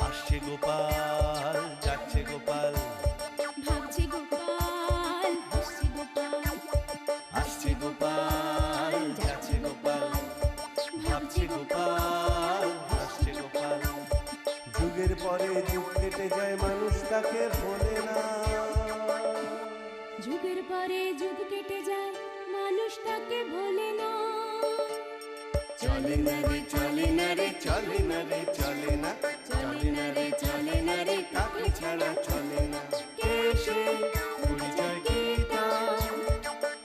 আসছে গোপাল, যাচ্ছে গোপাল, ভাবছে গোপাল, হাসছে গোপাল, আসছে গোপাল, যাচ্ছে গোপাল, ভাবছে গোপাল, হাসছে গোপাল। যুগের পরে যুগ কেটে যায়, মানুষ তাকে ভোলে না। যুগের পরে যুগ কেটে যায়, মানুষ তাকে ভোলে না। চলে না রে, চলে না রে, চলে না রে, চলে না, চলে না রে, চলে না রে, কাকে ছাড়া চলে না। কে সে পরিচয় কি তার?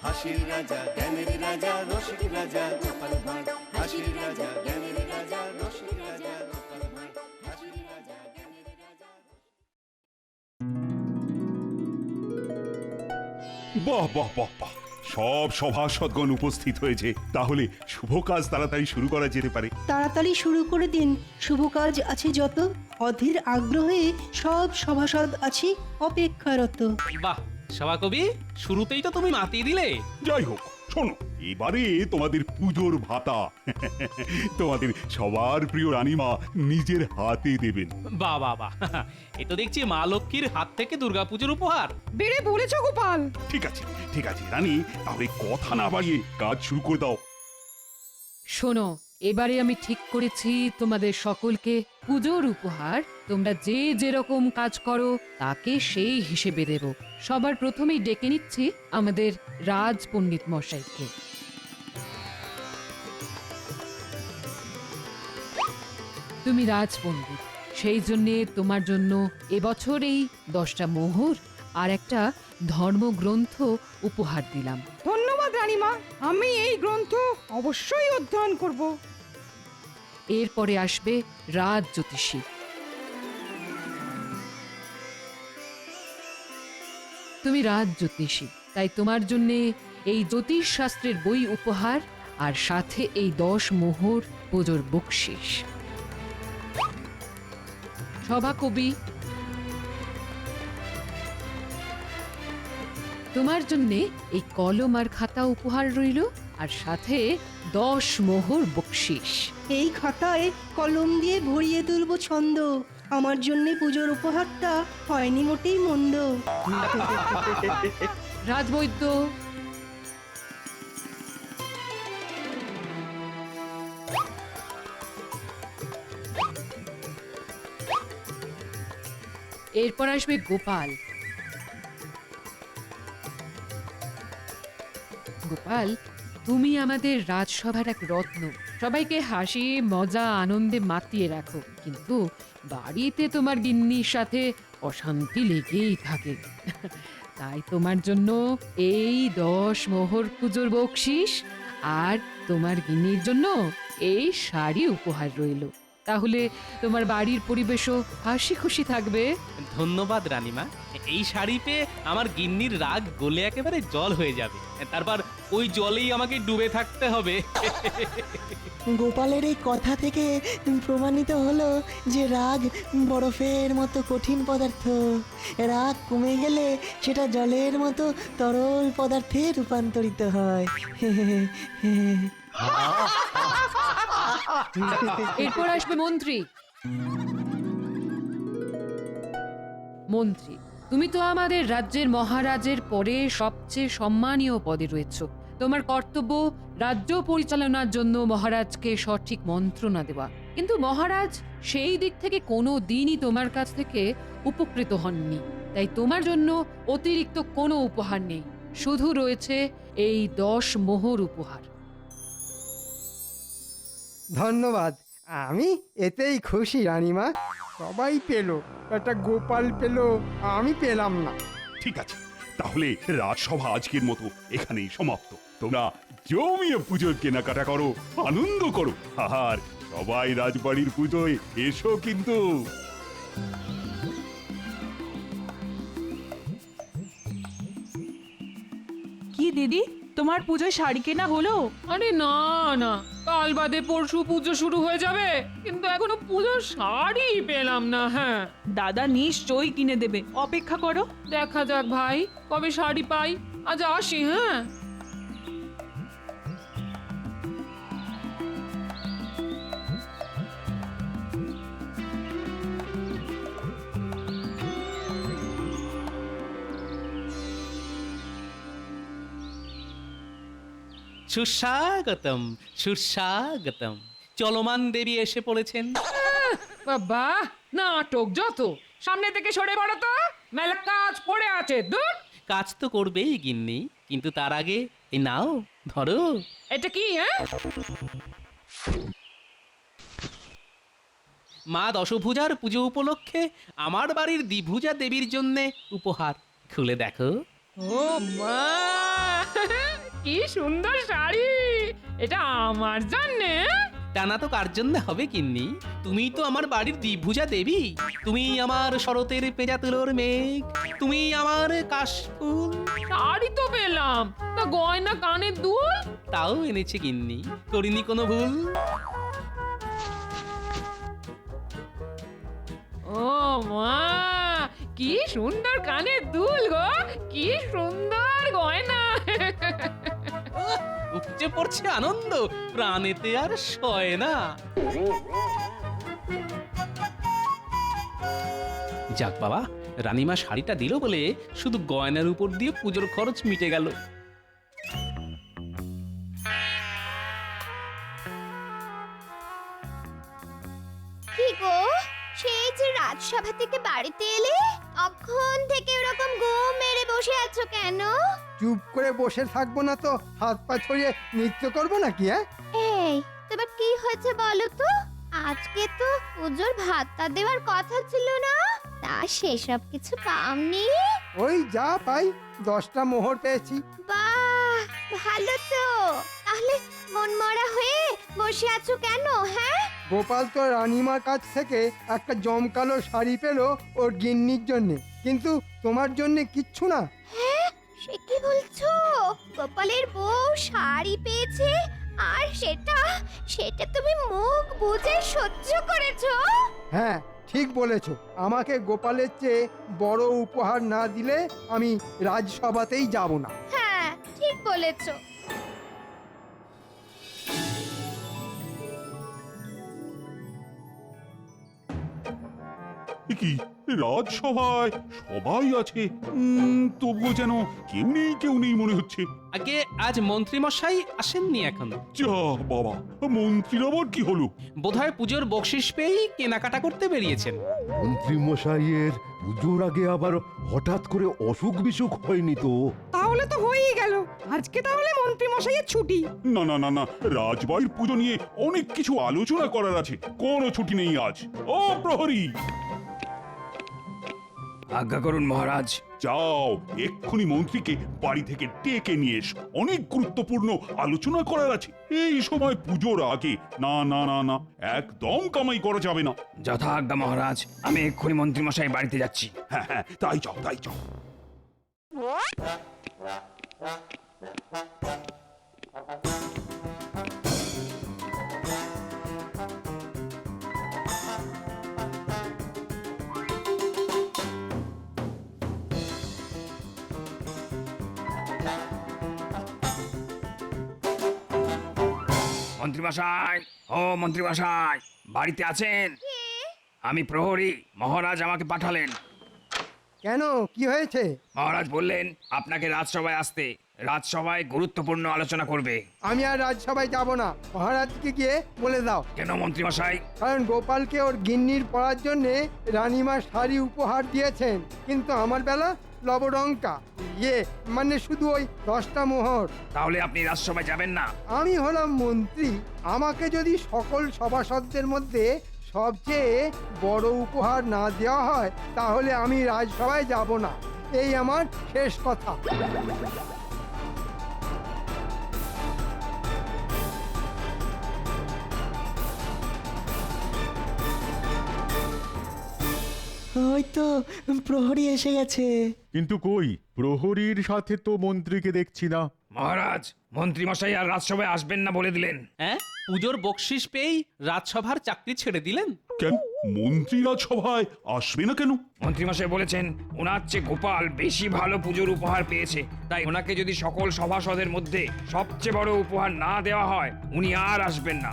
হাসির রাজা, জ্ঞানের রাজা, রসিক রাজা গোপাল ভাঁড়। হাসির রাজা, জ্ঞানের রাজা, রসিক রাজা গোপাল ভাঁড়। হাসির রাজা, জ্ঞানের রাজা। বাহ বাহ বাহ বাহ, সব সভাসদগণ উপস্থিত হয়েছে। তাহলে শুভ কাজ তাড়াতাড়ি শুরু করা যেতে পারে। তাড়াতাড়ি শুরু করে দিন, শুভ কাজ আছে যত। অধীর আগ্রহে সব সভাসদ আছি অপেক্ষারত। বাহ সভাকবি, শুরুতেই তো তুমি মাতিয়ে দিলে। যাই হোক, শোনো, এবারে তোমাদের পুজোর ভাতা তোমাদের সবার প্রিয় রানীমা নিজের হাতে দেবেন। বাহ বাহ বাহ, এ তো দেখছি মা লক্ষ্মীর হাত থেকে দুর্গাপুজোর উপহার। বেড়ে বলেছ গোপাল। ঠিক আছে ঠিক আছে রানী, তাহলে কথা না বাড়িয়ে কাজ শুরু করে দাও। শোনো, এবারে আমি ঠিক করেছি তোমাদের সকলকে পুজোর উপহার তোমরা যে যেরকম কাজ করো তাকে সেই হিসেবে দেব। সবার প্রথমেই ডেকে নিচ্ছি আমাদের রাজ পণ্ডিত মশাইকে। তুমি রাজ পণ্ডিত, সেই জন্যে তোমার জন্য এবছর এই 10টা মোহর আর একটা ধর্মগ্রন্থ উপহার দিলাম। ধন্যবাদ রানীমা, আমি এই গ্রন্থ অবশ্যই অধ্যয়ন করব। এরপরে আসবে রাজ জ্যোতিষী। তুমি রাজ জ্যোতিষী, তাই তোমার জন্য এই জ্যোতিষ শাস্ত্রের বই উপহার আর সাথে এই 10 মোহর পুজোর বকশিস। সভাকবি, তোমার জন্যে এই কলম আর খাতা উপহার রইল আর সাথে 10 মোহর বকশিস। এই খাতায় কলম দিয়ে ভরিয়ে তুলবো ছন্দ। আমার জন্য পুজোর উপহারটা হয়নি মোটেই মন্দ। রাজবৈদ্য, এরপর আসবে গোপাল। গোপাল, তুমি আমাদের রাজসভার এক রত্ন। সবাইকে হাসি মজা আনন্দে মাতিয়ে রাখো, কিন্তু বাড়িতে তোমার গিন্নির সাথে অশান্তি লেগেই থাকে। তাই তোমার জন্য এই 10 মোহর পুজোর বকশিস আর তোমার গিন্নির জন্য এই শাড়ি উপহার রইল। তাহলে তোমার বাড়ির পরিবেশও হাসি খুশি থাকবে। ধন্যবাদ রানীমা, এই শাড়ি পেয়ে আমার গিন্নির রাগ গলে একেবারে জল হয়ে যাবে। তারপর ওই জলেই আমাকে ডুবে থাকতে হবে। গোপালের এই কথা থেকে প্রমাণিত হলো যে রাগ বরফের মতো কঠিন পদার্থ। রাগ কমে গেলে সেটা জলের মতো তরল পদার্থে রূপান্তরিত হয়। এরপর আসবে মন্ত্রী। মন্ত্রী, তুমি তো আমাদের রাজ্যের মহারাজের পরে সবচেয়ে সম্মানীয় পদে রয়েছ। তোমার কর্তব্য রাজ্য পরিচালনার জন্য মহারাজকে সঠিক মন্ত্রণা দেওয়া। কিন্তু মহারাজ সেই দিক থেকে কোনো দিনই তোমার কাছ থেকে উপকৃত হননি। তাই তোমার জন্য অতিরিক্ত কোনো উপহার নেই, শুধু রয়েছে এই 10 মোহর উপহার। ধন্যবাদ, আমি এতেই খুশি রানীমা। সবাই পেল, একটা গোপাল পেল, আমি পেলাম না। ঠিক আছে, তাহলে রাজসভা আজকের মতো এখানেই সমাপ্ত। তোমরা জমিয়ে পুজোর কেনাকাটা করো, আনন্দ করো, আর সবাই রাজবাড়ির পুজোয় এসো কিন্তু। কি দিদি, তোমার পুজোয় শাড়ি কেনা হলো? আরে না না, কাল বাদে পরশু পুজো শুরু হয়ে যাবে, কিন্তু এখনো পুজোর শাড়ি পেলাম না। হ্যাঁ, দাদা নিশ্চয়ই কিনে দেবে, অপেক্ষা করো। দেখা যাক ভাই, কবে শাড়ি পাই। আজ আসি। হ্যাঁ। সুস্বাগতম সুস্বাগতম। চলমান দেবী এসে পড়েছেন। বাবা নাটক যত, সামনে থেকে সরে পড়ো তো, মেলা কাজ পড়ে আছে। দূর। কাজ তো করবেই গিন্নি, কিন্তু তার আগে এই নাও ধরো। এটা কি? হ্যাঁ, মা দশভুজার পুজো উপলক্ষে আমার বাড়ির দ্বিভুজা দেবীর জন্য উপহার। খুলে দেখো। ও মা, কি সুন্দর শাড়ি! এটা আমার জন্যে? টানা তো কার জন্য হবে গিন্নি? তুমি তো আমার বাড়ির দ্বিভুজা দেবী। তুমি আমার শরতের পেঁজা তুলোর মেঘ, তুমি আমার কাশফুল। শাড়ি তো পেলাম, তা গয়না কানের দুল? তাও এনেছে গিন্নি, করিনি কোনো ভুল। ও মা, কি সুন্দর কানের দুল গো, কি সুন্দর গয়না! উপচে পড়ছে আনন্দ, প্রাণেতে আর সয় না। যাক বাবা, রানীমা শাড়িটা দিল বলে শুধু গয়নার উপর দিয়ে পুজোর খরচ মিটে গেল। কি গো, সেই যে রাজসভা থেকে বাড়িতে এলে, তখন থেকে ওরকম ঘুম মেরে বসে আছো কেন? চুপ করে বসে থাকবো না তো হাত পা ছড়িয়ে নৃত্য করবো নাকি? হ্যাঁ, এই তোমার কি হয়েছে বলো তো? আজকে তো পুজোর ভাতটা দেওয়ার কথা ছিল না, তা সেসব কিছু পাওনি? ওই যা পাই 10টা মোহর পেয়েছি। বাহ, ভালো তো। তাহলে মনমরা হয়ে বসে আছো কেন? হ্যাঁ, গোপাল তো রানীমার কাছ থেকে একটা জমকালো শাড়ি পেলো ওর গিন্নির জন্যে, কিন্তু তোমার জন্যে কিচ্ছু না। হ্যাঁ, সে কি বলছো? গোপালের বউ শাড়ি পেয়েছে, আর সেটা সেটা তুমি মুখ বুজে সহ্য করেছো? হ্যাঁ, ঠিক বলেছো। আমাকে গোপালের চেয়ে বড় উপহার না দিলে আমি রাজসভাতেই যাব না। হ্যাঁ, ঠিক বলেছো। এ কি, রাজসভায় সবাই আছে, তবুও যেন কেউ নেই মনে হচ্ছে। আগে আজ মন্ত্রী মশাই আসেননি এখনো। যা বাবা, মন্ত্রীর আবার কি হলো? বোধহয় পুজোর বকশিস পেয়েই কেনাকাটা করতে বেরিয়েছেন। মন্ত্রী মশাইয়ের পুজোর আগে আবার হঠাৎ করে অসুখ বিসুখ হয়নি তো? তাহলে তো হয়েই গেল। আজকে তাহলে মন্ত্রী মশাইয়ের ছুটি। না না না না, রাজবাড়ির পুজো নিয়ে অনেক কিছু আলোচনা করার আছে, কোনো ছুটি নেই আজ। ও প্রহরী, আজ্ঞা করুন মহারাজ। যাও এক্ষুনি মন্ত্রীকে বাড়ি থেকে ডেকে নিয়ে এসো, অনেক গুরুত্বপূর্ণ আলোচনা করার আছে এই সময় পুজোর আগে। না না না না, একদম কামাই করা যাবে না। যথা আজ্ঞা মহারাজ, আমি এক্ষুনি মন্ত্রী মশাই বাড়িতে যাচ্ছি। হ্যাঁ হ্যাঁ, তাই যাও তাই যাও। মন্ত্রী মশাই, ও মন্ত্রী মশাই, বাড়িতে আছেন? আমি প্রহরী, মহারাজ আমাকে পাঠালেন। কেন, কি হয়েছে? মহারাজ বললেন আপনাকে রাজসভায় আসতে, রাজসভায় গুরুত্বপূর্ণ আলোচনা করবে। আমি আর রাজসভায় যাব না, মহারাজকে গিয়ে বলে দাও। কেন মন্ত্রী মশাই? কারণ গোপালকে ওর গিন্নির পরার জন্যে রানীমা শাড়ি উপহার দিয়েছেন, কিন্তু আমার বেলা লবডঙ্কা, মানে শুধু ওই 10টা মোহর। তাহলে আপনি রাজসভায় যাবেন না? আমি হলাম মন্ত্রী, আমাকে যদি সকল সভাসদদের মধ্যে সবচেয়ে বড় উপহার না দেওয়া হয় তাহলে আমি রাজসভায় যাব না, এই আমার শেষ কথা। ওই তো প্রহরী এসে গেছে। কিন্তু কই, প্রহরীর সাথে তো মন্ত্রীকে দেখছি না। মহারাজ, মন্ত্রী মশাই আর রাজসভায় আসবেন না বলে দিলেন। হ্যাঁ, পুজোর বকশিস পেয়েই রাজসভার চাকরি ছেড়ে দিলেন। কেন, মন্ত্রী রাজসভায় আসবে না কেন? মন্ত্রী মশাই বলেছেন ওনার চেয়ে গোপাল বেশি ভালো পুজোর উপহার পেয়েছে, তাই ওনাকে যদি সকল সভাসদের মধ্যে সবচেয়ে বড় উপহার না দেওয়া হয় উনি আর আসবেন না।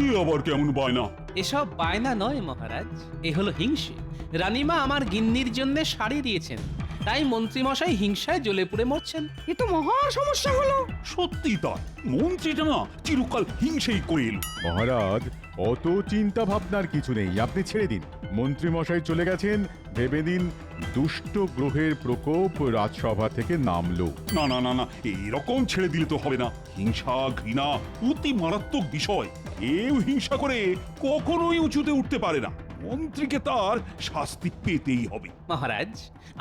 এ আবার কেমন বায়না? এসব বায়না নয় মহারাজ, এ হলো হিংসে। রানীমা আমার গিন্নির জন্য শাড়ি দিয়েছেন, তাই মন্ত্রীমশাই হিংসায় জ্বলে পুড়ে মরছেন। এ তো মহা সমস্যা হলো। সত্যি তাই, মন্ত্রীটা না চিরকাল হিংসেই করে এলো। মহারাজ, অত চিন্তা ভাবনার কিছু নেই, আপনি ছেড়ে দিন। মন্ত্রী মশাই চলে গেছেন, ভেবে দিন দুষ্ট গ্রহের প্রকোপ রাজসভা থেকে নামলো। না না না না, এরকম ছেড়ে দিলে তো হবে না। হিংসা ঘৃণা অতি মারাত্মক বিষয়। কেউ হিংসা করে কখনোই উঁচুতে উঠতে পারে না। মন্ত্রীকে তার শাস্তি পেতেই হবে। মহারাজ,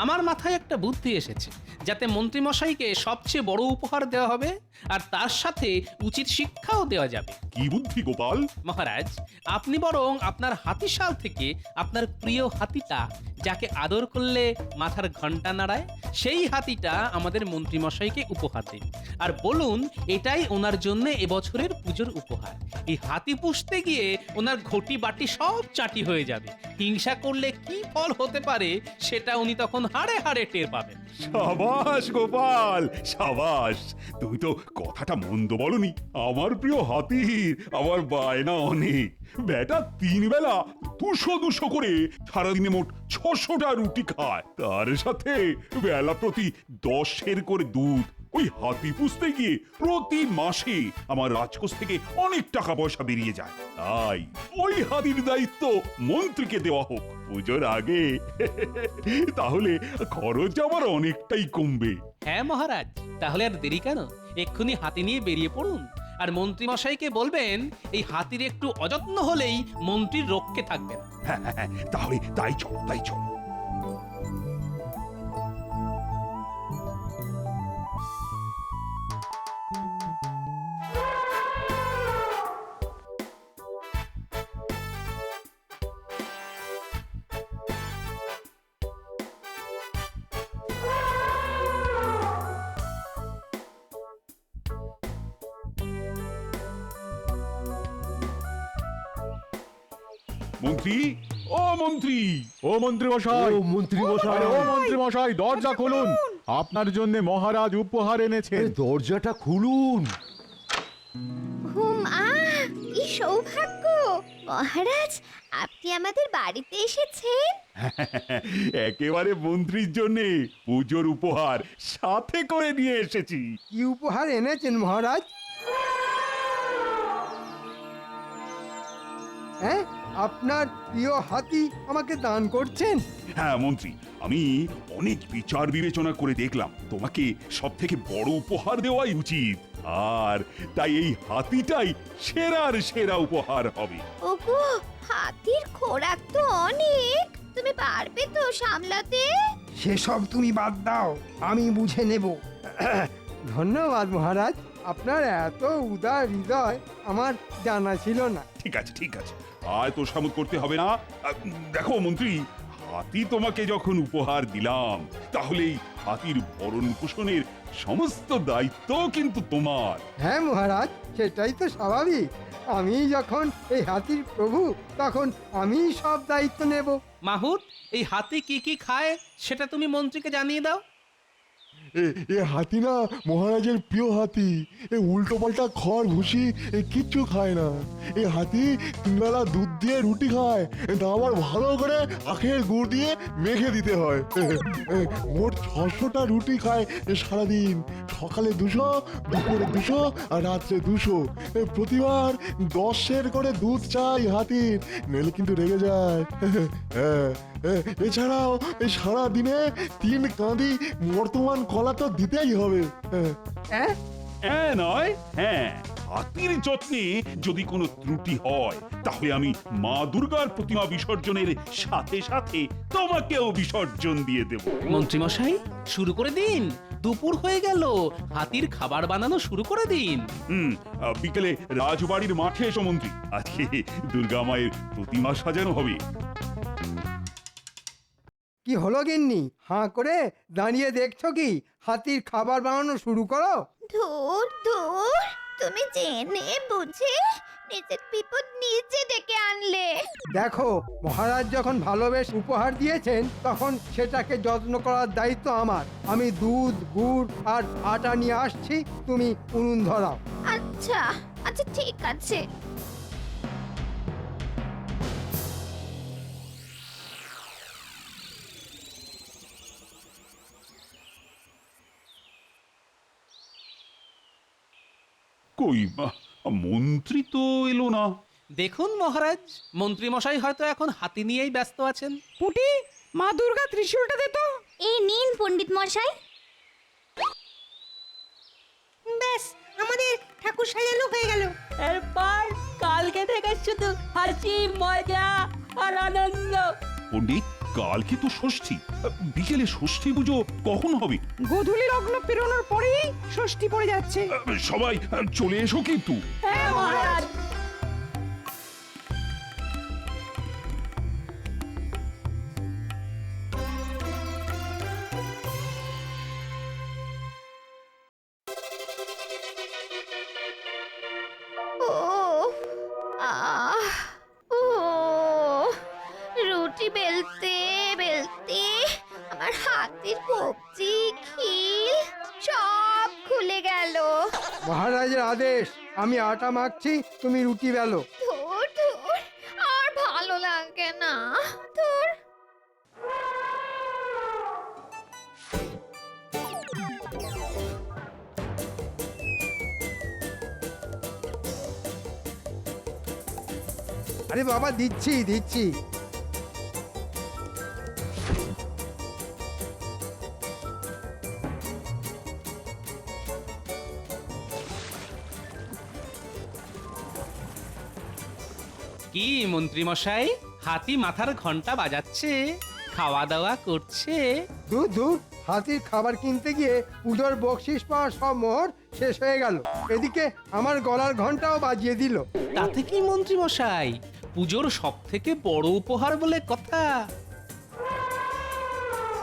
আমার মাথায় একটা বুদ্ধি এসেছে, যাতে মন্ত্রীমশাইকে সবচেয়ে বড় উপহার দেওয়া হবে আর তার সাথে উচিত শিক্ষাও দেওয়া যাবে। কি বুদ্ধি গোপাল? মহারাজ, আপনি বরং আপনার হাতিশাল থেকে আপনার প্রিয় হাতিটা, যাকে আদর করলে মাথার ঘন্টা নাড়ায়, সেই হাতিটা আমাদের মন্ত্রীমশাইকে উপহার দিন আর বলুন এটাই ওনার জন্য এবছরের পুজোর উপহার। এই হাতি পুষতে গিয়ে ওনার ঘটি বাটি সব চাটি হয়ে যাবে। হিংসা করলে কি ফল হতে পারে সেটা উনি তখন হাড়ে হাড়ে টের পাবেন। সাবাস গোপাল, সাবাস। তুমি তো কথাটা মন্দ বলনি। আমার প্রিয় হাতির আমার বায়না অনেক। বেটা 3 বেলা 200 করে সারাদিনে মোট 600টা রুটি খায়, তার সাথে বেলা প্রতি 10 করে দুধ। ওই হাতি পুষতে গিয়ে প্রতি মাসে আমার রাজকোষ থেকে অনেক টাকা পয়সা বেরিয়ে যায়। তাই ওই হাতির দায়িত্ব মন্ত্রীকে দেওয়া হোক পুজোর আগে। তাহলে খরচ আমার অনেকটাই কমবে। হ্যাঁ মহারাজ, তাহলে আর দেরি কেন? এক্ষুনি হাতি নিয়ে বেরিয়ে পড়ুন আর মন্ত্রীমশাইকে বলবেন এই হাতির একটু অযত্ন হলেই মন্ত্রীর রক্ষে থাকবেন। হ্যাঁ, তাহলে তাই চল, তাই চল। মন্ত্রী, ও মন্ত্রী, ও মন্ত্রী মশাই, ও মন্ত্রী মশাই, ও মন্ত্রী মশাই, দরজা খুলুন। আপনার জন্য মহারাজ উপহার এনেছেন। দরজাটা খুলুন। কি সৌভাগ্য! মহারাজ, আপনি আমাদের বাড়িতে এসেছেন। একেবারে মন্ত্রীর জন্য পুজোর উপহার সাথে করে নিয়ে এসেছি। কি উপহার এনেছেন মহারাজ? হ্যাঁ, আপনার প্রিয় হাতি আমাকে দান করছেন? হ্যাঁ মন্ত্রী, আমি অনেক বিচার বিবেচনা করে দেখলাম তোমাকে সব থেকে বড় উপহার দেওয়াই উচিত, আর তাই এই হাতিটাই সেরার সেরা উপহার হবে। ওগো, হাতির খোরাক তো অনেক, তুমি পারবে তো সামলাতে? সেসব তুমি বাদ দাও, আমি বুঝে নেব। ধন্যবাদ মহারাজ, আপনার এত উদার হৃদয় আমার জানা ছিল না। ঠিক আছে, ঠিক আছে, আর তো সামুদ করতে হবে না। দেখো মন্ত্রী, হাতি তোমাকে যখন উপহার দিলাম, তাহলে এই হাতির ভরণ পোষণের সমস্ত দায়িত্ব কিন্তু তোমার। হ্যাঁ মহারাজ, সেটাই তো স্বাভাবিক। আমি যখন এই হাতির প্রভু, তখন আমি সব দায়িত্ব নেব। মাহুত, এই হাতি কি কি খায় সেটা তুমি মন্ত্রীকে জানিয়ে দাও। এ হাতি না মহারাজের প্রিয় হাতি। এ উল্টো পাল্টা খড় ভুসি কিচ্ছু খায় না। এই হাতি 3 বেলা দুধ দিয়ে রুটি খায়, তা আবার ভালো করে আখের গুড় দিয়ে মেখে দিতে হয়। মোট 600টা রুটি খায় সারাদিন। সকালে 200, দুপুরে 200 আর রাত্রে 200। প্রতিবার 10 সের করে দুধ চাই হাতির, নইলে কিন্তু রেগে যায়। এছাড়াও সারা দিনে 3 কাঁদি বর্তমান কলা তো দিতেই হবে। হ্যাঁ নয়, হ্যাঁ, হাতির যত্নে যদি কোনো ত্রুটি হয়, তাহলে আমি মা দুর্গার প্রতিমা বিসর্জনের সাথে সাথে তোমাকেও বিসর্জন দিয়ে দেব। মন্ত্রীমশাই, শুরু করে দিন। দুপুর হয়ে গেল, হাতির খাবার বানানো শুরু করে দিন। বিকেলে রাজবাড়ির মাঠে এসো মন্ত্রী, আজকে দুর্গা মায়ের প্রতিমা সাজানো হবে। কি হলো গিন্নি, হাঁ করে দাঁড়িয়ে দেখছো কি? হাতির খাবার বানানো শুরু করো। ধুর ধুর, তুমি জেনে বুঝে নিজের বিপদ নিজে ডেকে আনলে। দেখো, মহারাজ যখন ভালোবেসে উপহার দিয়েছেন, তখন সেটাকে যত্ন করার দায়িত্ব আমার। আমি দুধ, গুড় আর আটা নিয়ে আসছি, তুমি উনুন ধরাও। আচ্ছা আচ্ছা, ঠিক আছে। কই মন্ত্রী তো এলো না। দেখুন মহারাজ, মন্ত্রী মশাই হয়তো এখন হাতি নিয়েই ব্যস্ত আছেন। পুটি, মা দুর্গা ত্রিশূলটা দে তো। এই নিন পণ্ডিত মশাই। ব্যাস, আমাদের ঠাকুর সাজানো হয়ে গেল। এরপর কালকে থেকে শুধু হাসি মজা আর আনন্দ। পণ্ডিত, কালকে তো ষষ্ঠী, বিকেলে ষষ্ঠী পুজো কখন হবে? গোধূলি লগ্ন পেরোনোর পরেই ষষ্ঠী পড়ে যাচ্ছে। সবাই চলে এসো কিন্তু। হ্যাঁ মহারাজ। ও আহ ও রুটি বেলতে বেলতে আমার হাতের কবজি খিল সব খুলে গেল। মহারাজের আদেশ, আমি আটা মাখছি, তুমি রুটি বেলো। ধুর ধুর, আর ভালো লাগে না। ধুর। আরে বাবা, দিচ্ছি দিচ্ছি। কি মন্ত্রী মশাই, হাতি মাথার ঘন্টা বাজাচ্ছে, খাওয়া দাওয়া করছে? দূর দূর, হাতির খাবার কিনতে গিয়ে পুজোর বকশিস পাওয়ার সব মোহর শেষ হয়ে গেল। এদিকে আমার গলার ঘন্টাও বাজিয়ে দিল। তাতে কি মন্ত্রী মশাই, পুজোর সব থেকে বড় উপহার বলে কথা।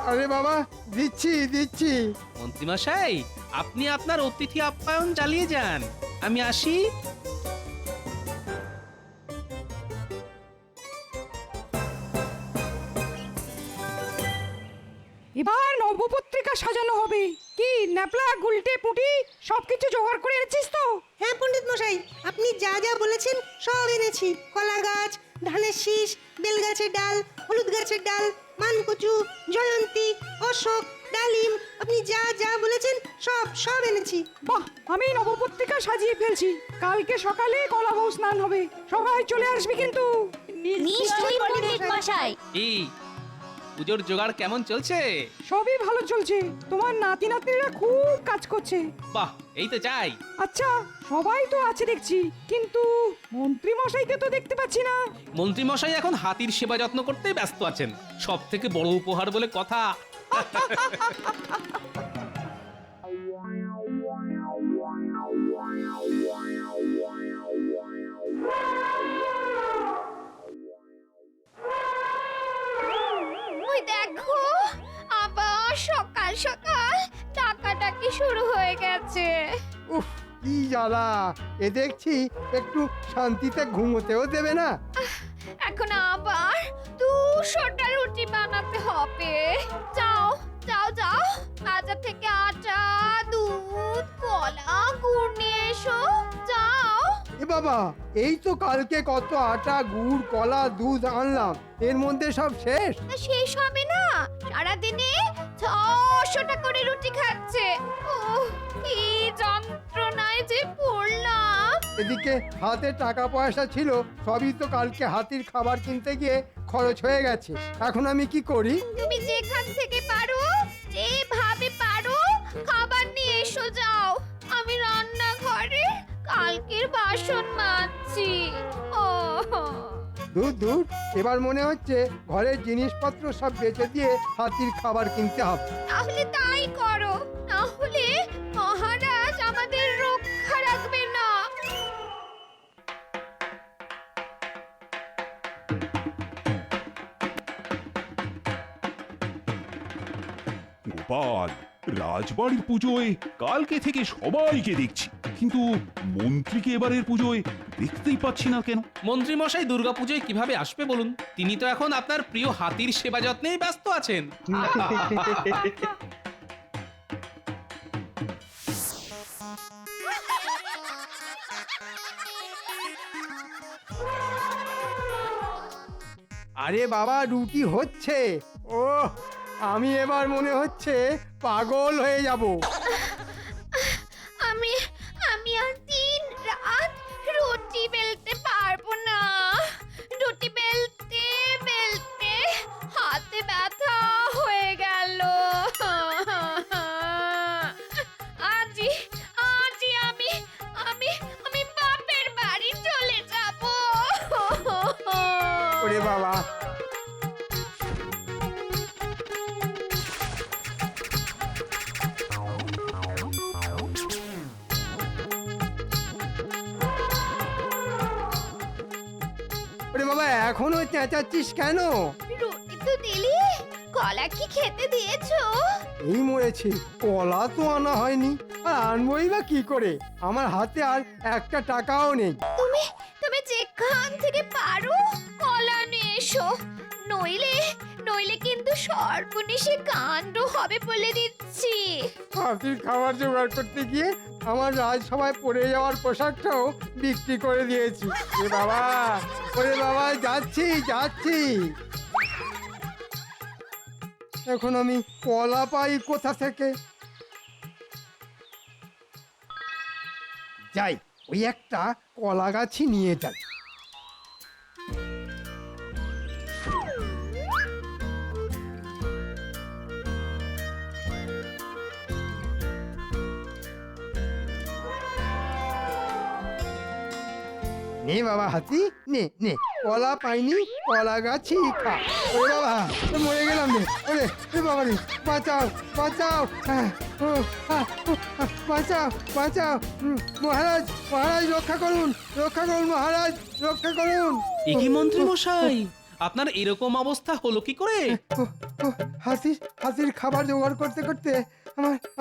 আরে বাবা, দিচ্ছি দিচ্ছি। মন্ত্রী মশাই, আপনি আপনার অতিথি আপ্যায়ন চালিয়ে যান, আমি আসি। এবার নবপত্রিকা সাজানো হবে। কি ন্যাপলা, গুলটে, পুটি সবকিছু জোগাড় করে এনেছিস তো? হ্যাঁ পণ্ডিত মশাই, আপনি যা যা বলেছেন সব এনেছি। কলা গাছ, ধানের শীষ, বেল গাছের ডাল, হলুদ গাছের ডাল, মানকচু, জয়ন্তী, অশোক, ডালিম, আপনি যা যা বলেছেন সব সব এনেছি। বাহ, আমি নবপত্রিকা সাজিয়ে ফেলছি। কালকে সকালে কলাবউ স্নান হবে, সবাই চলে আসবি কিন্তু। নিশ্চয়ই পণ্ডিত মশাই। কি পুজোর জোগাড় কেমন চলছে? সবই ভালো চলছে, তোমার নাতি নাতনিরা খুব কাজ করছে। বাহ, এই তো চাই। আচ্ছা, সবাই তো আছে দেখছি, কিন্তু মন্ত্রী মশাইকে তো দেখতে পাচ্ছি না। মন্ত্রী মশাই এখন হাতির সেবা যত্ন করতে ব্যস্ত আছেন, সব থেকে বড় উপহার বলে কথা। ওই দেখো, আবার সকাল সকাল ডাকাডাকি শুরু হয়ে গেছে। উফ, কি জ্বালা! এ দেখছি একটু শান্তিতে ঘুমোতেও দেবে না। এখন আবার 200টা রুটি বানাতে হবে। যাও যাও যাও, বাজার থেকে আটা, দুধ, কলা, গুড় নিয়ে এসো। যাও। এ বাবা, এই তো কালকে কত আটা, গুড়, কলা, দুধ আনলাম, এর মধ্যে সব শেষ। তা শেষ হবে না, সারাদিনে 600টা করে রুটি খাচ্ছে। ওহ, কি যন্ত্রণায় যে পড়লাম। এদিকে হাতে টাকা পয়সা ছিল, সবই তো কালকে হাতির খাবার কিনতে গিয়ে খরচ হয়ে গেছে। এখন আমি কি করি? তুমি যেখান থেকে পারো, যেভাবে পারো খাবার নিয়ে এসো। যাও, আমি রান্নাঘরে কালকের বাসন মাজছি। ও দূর দূর, এবার মনে হচ্ছে ঘরের জিনিসপত্র সব বেচে দিয়ে হাতির খাবার কিনতে হবে। তাহলে তাই করো, না হলে মহারাজ আমাদের রক্ষা রাখবে না। গোপাল, রাজবাড়ির পুজোয় কালকে থেকে সবাইকে দেখছি, কিন্তু মন্ত্রীকে এবারের পুজোয় দেখতেই পাচ্ছি না কেন? মন্ত্রী মশাই দুর্গাপুজোয় কিভাবে আসবে বলুন? তিনি তো এখন আপনার প্রিয় হাতির সেবা যত্নেই ব্যস্ত আছেন। আরে বাবা, রুটি হচ্ছে। ও, আমি এবার মনে হচ্ছে পাগল হয়ে যাব। আমি আমি আর এখনো চেঁচাচ্ছিস কেন? রুটি তো দিলি, কলা কি খেতে দিয়েছো? এই মরেছে, কলা তো আনা হয়নি, আর আনবই বা কি করে? আমার হাতে আর একটা টাকাও নেই। তুমি তুমি যেখান থেকে পারো কলা নিয়ে এসো, নইলে নইলে কিন্তু সর্বনেশে কাণ্ড হবে বলে দিচ্ছি। হাতির খাবার জোগাড় করতে গিয়ে আমার রাজসভায় পড়ে যাওয়ার পোশাকটাও বিক্রি করে দিয়েছি। ওরে বাবা যাচ্ছি যাচ্ছি। এখন আমি কলা পাই কোথা থেকে? যাই, ওই একটা কলা গাছই নিয়ে যাই। নে বাবা হাতি, নে নে, কলা পাইনি, কলা গাছই খা। ওরে বাবা, মরে গেলাম রে। ওরে বাবা রে, বাঁচাও বাঁচাও, বাঁচাও বাঁচাও। মহারাজ মহারাজ রক্ষা করুন, রক্ষা করুন মহারাজ, রক্ষা করুন। এ কি মন্ত্রী মশাই, আপনার এরকম অবস্থা হলো কি করে? হাতির খাবার জোগাড় করতে করতে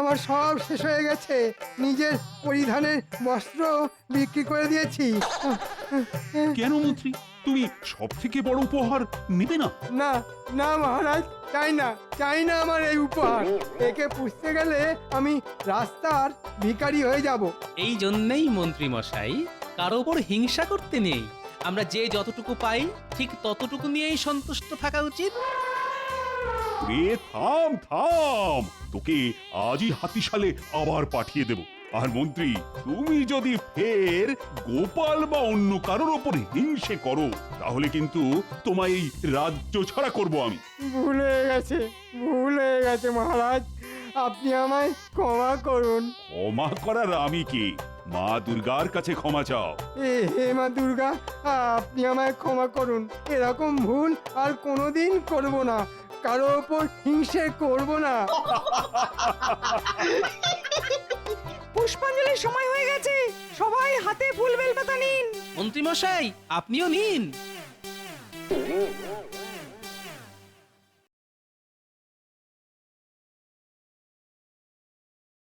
আমার সব শেষ হয়ে গেছে। নিজের পরিধানের বস্ত্র বিক্রি করে দিয়েছি। কেন মন্ত্রী, তুমি সব থেকে বড় উপহার নেবে না? না না মহারাজ, চাই না আমার এই উপহার। একে পুষতে গেলে আমি রাস্তার ভিখারি হয়ে যাব। এই জন্যই মন্ত্রী মশাই, কারো ওপর হিংসা করতে নেই। আমরা যে যতটুকু পাই ঠিক ততটুকু নিয়েই সন্তুষ্ট থাকা উচিত। রে থাম থাম, তোকে আজই হাতিশালে আবার পাঠিয়ে দেব। আর মন্ত্রী, তুমি যদি ফের গোপাল বা অন্য কারোর ওপর হিংসে করো, তাহলে কিন্তু তোমায় এই রাজ্য ছাড়া করব আমি। ভুল হয়ে গেছে মহারাজ, আপনি আমায় ক্ষমা করুন। ক্ষমা করার আমি কি? মা দুর্গার কাছে ক্ষমা চাও। হে মা দুর্গা, আপনি আমায় ক্ষমা করুন। এরকম ভুল আর কোনোদিন করব না, কারো ওপর হিংসে করব না। পুষ্পাঞ্জলির সময় হয়ে গেছে, সবাই হাতে ফুল বেলপাতা নিন। মন্ত্রী মশাই, আপনিও নিন।